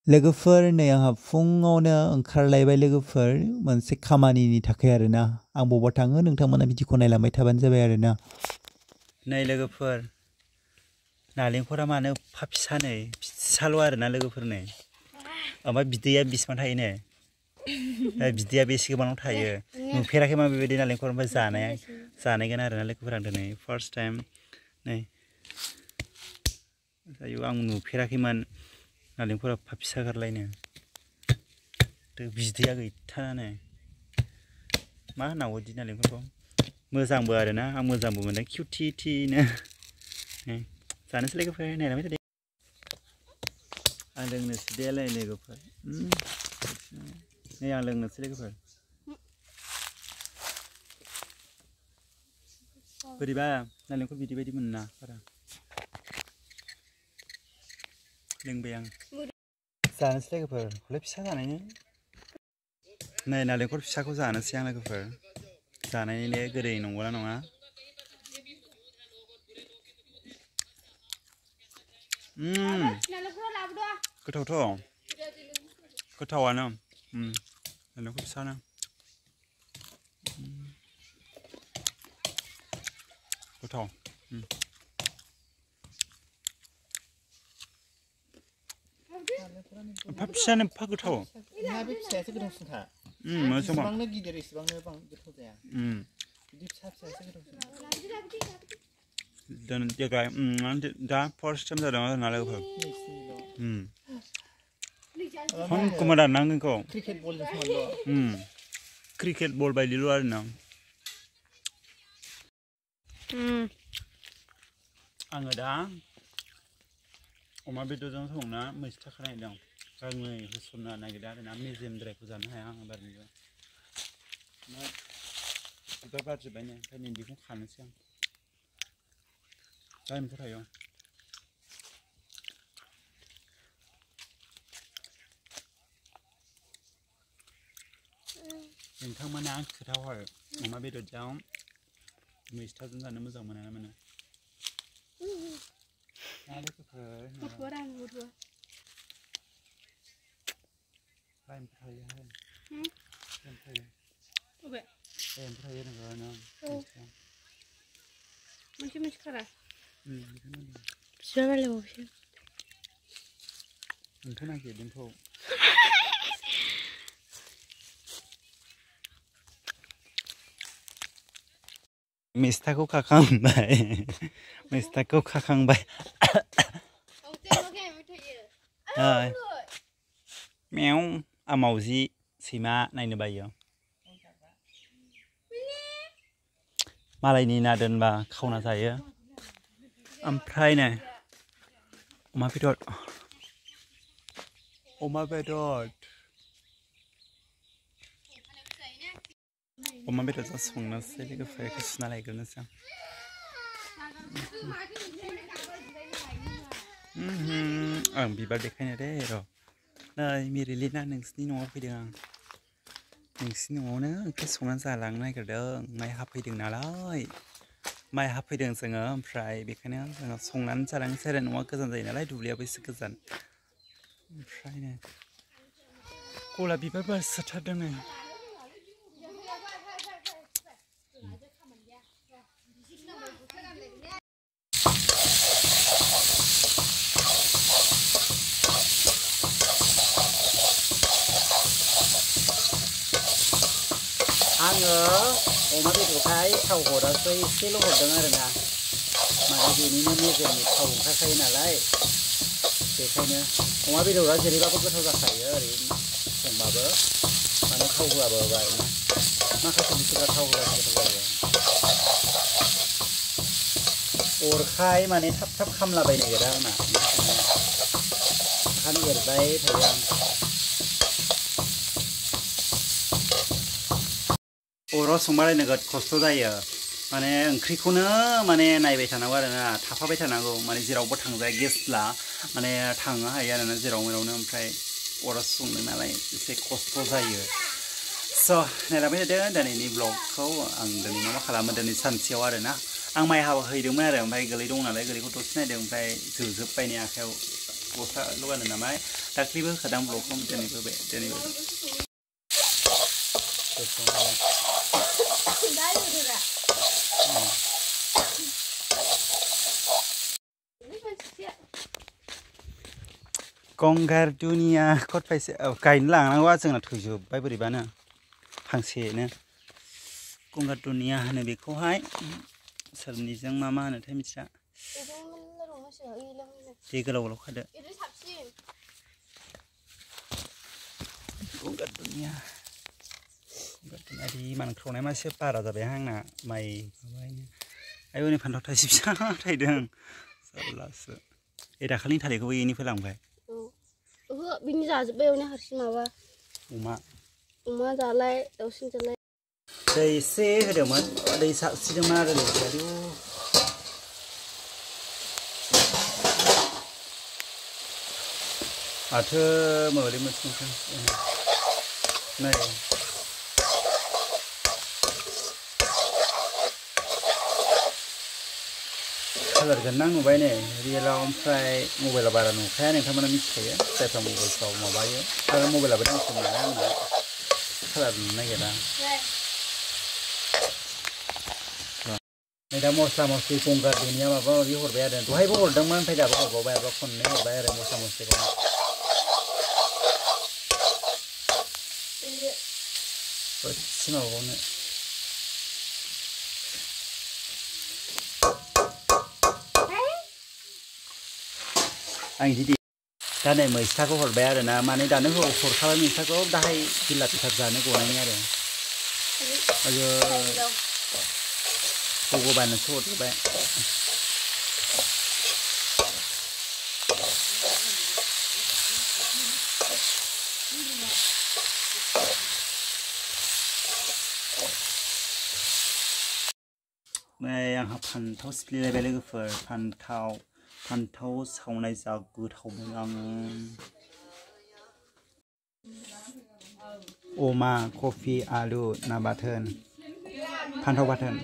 लोगोफोर नै आंहा फुङावनो ओंखारलायबाय लोगोफोर मोनसे खामानिनि थाखाय आरोना आं बबाव थाङो नोंथांमोना भिडिअखौ नायलांबाय थाबानो जाबाय आरोना नै लोगोफोर नालेंखरा मानो एफा फिसा नै फिसाल' आरोना लोगोफोर नै ओमफ्राय बिदैया बेसेबां थायो नै बिदैया बेसे गोबाङाव थायो नुफेराखै मा बेबायदि नालेंखर ओमफ्राय जानायगोन आरोना लोगोफोर आं दिनै फार्स्ट टाइम नै दायो आं नुफेराखैमोन नालेंखरा एफा फिसा गारलायनो बिदैया गैथारानो मा होननांगौ बिदि नालेंखरखौ मोजांबो आरोना आं मोजांबो मोनो किउटिनो जानोसै लोगोफोर नायलांबाय थादो आं लोंनोसै देलाय लोगोफोर नै आं लोंनोसै लोगोफोर बोरैबा नालेंखर बिदै बायदि मोना बारा लोंबाय आं जानोसै लोगोफोर हले फिसा जानायनि नै नालेंखर फिसाखौ जानोसै आं लोगोफोर जानायनि गोदै नंगौना नङा गोथावथ' गोथावानो नालेंखर फिसानो गोथाव एफा फिसानो एफा गोथाव बे फिसायासो गोथावसिनखा एसेबांनो गिदिर एसेबांनो गोथाव जाया बिदि फिसा फिसायासो गोथावसिन देग्लाय दा फार्स्ट टाइम जादों आरोना लोगोफोर खम दाननांगोनखौ क्रिकेट बल बायदिल' आरोना आङो दा अमा बेदरजों संना मैथा खालायदों गांनै होसननो नागिरदों आरोना मेजेमद्रायखौ जानो हाया आं बारनिबो बिबार बारजोब्बायनो ओंखायनो बेखौ खानोसै आं टाइमफोर थायो नोंथांमोना खोथाहर अमा बेदरजों मैथाजों जानो मोजां मोनो ना मोना मैथाखौ खाखांबाय मैथाखौ खाखांबाय मेव आं मावजि सैमा नायनो बायो मालायनि ना दोनबा खावना जायो ओमफ्राय नै अमा बेदरजों संनोसै लोगोफोर सुना लायग्रोनोसै आं बिबार देखायनो दे र' नै मेरिलिना नोंसिनि न'आव फैदों आं नोंसिनि न'आवनो ओंख्रि संनानै जालांनो नागिरदों माइ हाफैदों नालाय माइ हाफैदों जोङो ओमफ्राय बेखायनो जोङो संनानै जालांनोसै आरो न'आ गोजान जायो नालाय दुब्लियाबो एसे गोजान ओमफ्रायनो गलाप बिबार बारसोथारदों नै आङो अमा बेदरखाय थाव हरासै एसेल' हरदों आरोना माने बेनिनो मेजेमनि थाव ओंखारखायो नालाय बेखायनो अमा बेदरा जेरैबाबो गोथाव जाखायो ओरैनो संबाबो माने थाव होआबो आरोना माखासे बुस्थुफ्रा थाव होआबो गोथाव जायो अरखाय माने थाब थाब खामलाबायनो नागिरा आंना ओंखायनो एरबाय थायो आं अराव संबालाय नोगोद खस्थ' जायो माने ओंख्रिखौनो माने नायबाय थानांगौ आरोना थाफाबाय थानांगौ माने जेरावबो थांजाया गेसब्ला माने थांनो हायो आरोना जेराव मेरावनो ओमफ्राय अराव संनो नालाय एसे खस्थ' जायो स' नायलांबाय थादो दिनैनि ब्लगखौ आं दिनै मा खालामो दिनै सानसेयाव आरोना आं माइ हाबा हैदोंमोन आरो ओमफ्राय गोलै दं नालाय गोलैखौ दसे नायदों ओमफ्राय जोजोब्बाय नै आखायाव गस्ला लगानो नामा दाख्लैबो होखादां ब्लगखौ दिनैबो बे दिनैबो गंगार दुनिया खट फायसे गायनो लांनांगौआ जोंना थैजोब्बाय बोरैबानो फांसेनो गंगार दुनिया होनो बेखौहाय सोरनिजों मा होनोथाय मिथिया दै गोलाव गोलाव खादो गंगार दुनिया मानख्रावनाय मासे बारा जाबाय आंना माइ माबायनो आयौनि फान्थाव थाइसे फिसा थायदों जारलासो दाखालिनि थालिरखौबो बेनिफ्राय लांबाय ओहो बिनि जाजोब्बाय एवनाय हारसिं माबा अमा जालाय दाउसिन जालाय दै एसे होदोंमोन दै साबसिदोंमोन आरो माथो मोरै मोनसे नै कालार गोनां नुबाय नै रियेलाव ओमफ्राय मबाइलाव बारा नुखाया नोंथांमोना मिथिखायो जायफ्रा मबाइलफ्राव माबायो आरो मबाइलाबो दामखम नालाय आंना कालार नुनो नागिरा नै दा मस्ला मस्लि गंगार दुनिया माबा माबि हरबाय आरो दहायबो हरदोंमोन ओमफ्राय दाबो हरबावबाय आरो खननै हरबाय आरो मस्ला मस्लिखौ एसे माबावनो आं बिदि दा नै मैस्थाखौ हरबाय आरो ना माने दानो हरखाबाय मैस्थाखौ दाहाय बिला पिठार जानो गनायनि आरो आयो भगबाननोसो हरजोब्बाय नै आंहा फान्थाव सिफ्लेलायबाय लोगोफोर फान्थाव सावनाय जा गोथाव मोनो आङो अमा कफि आलु ना बाथोन फान्थाव बाथोन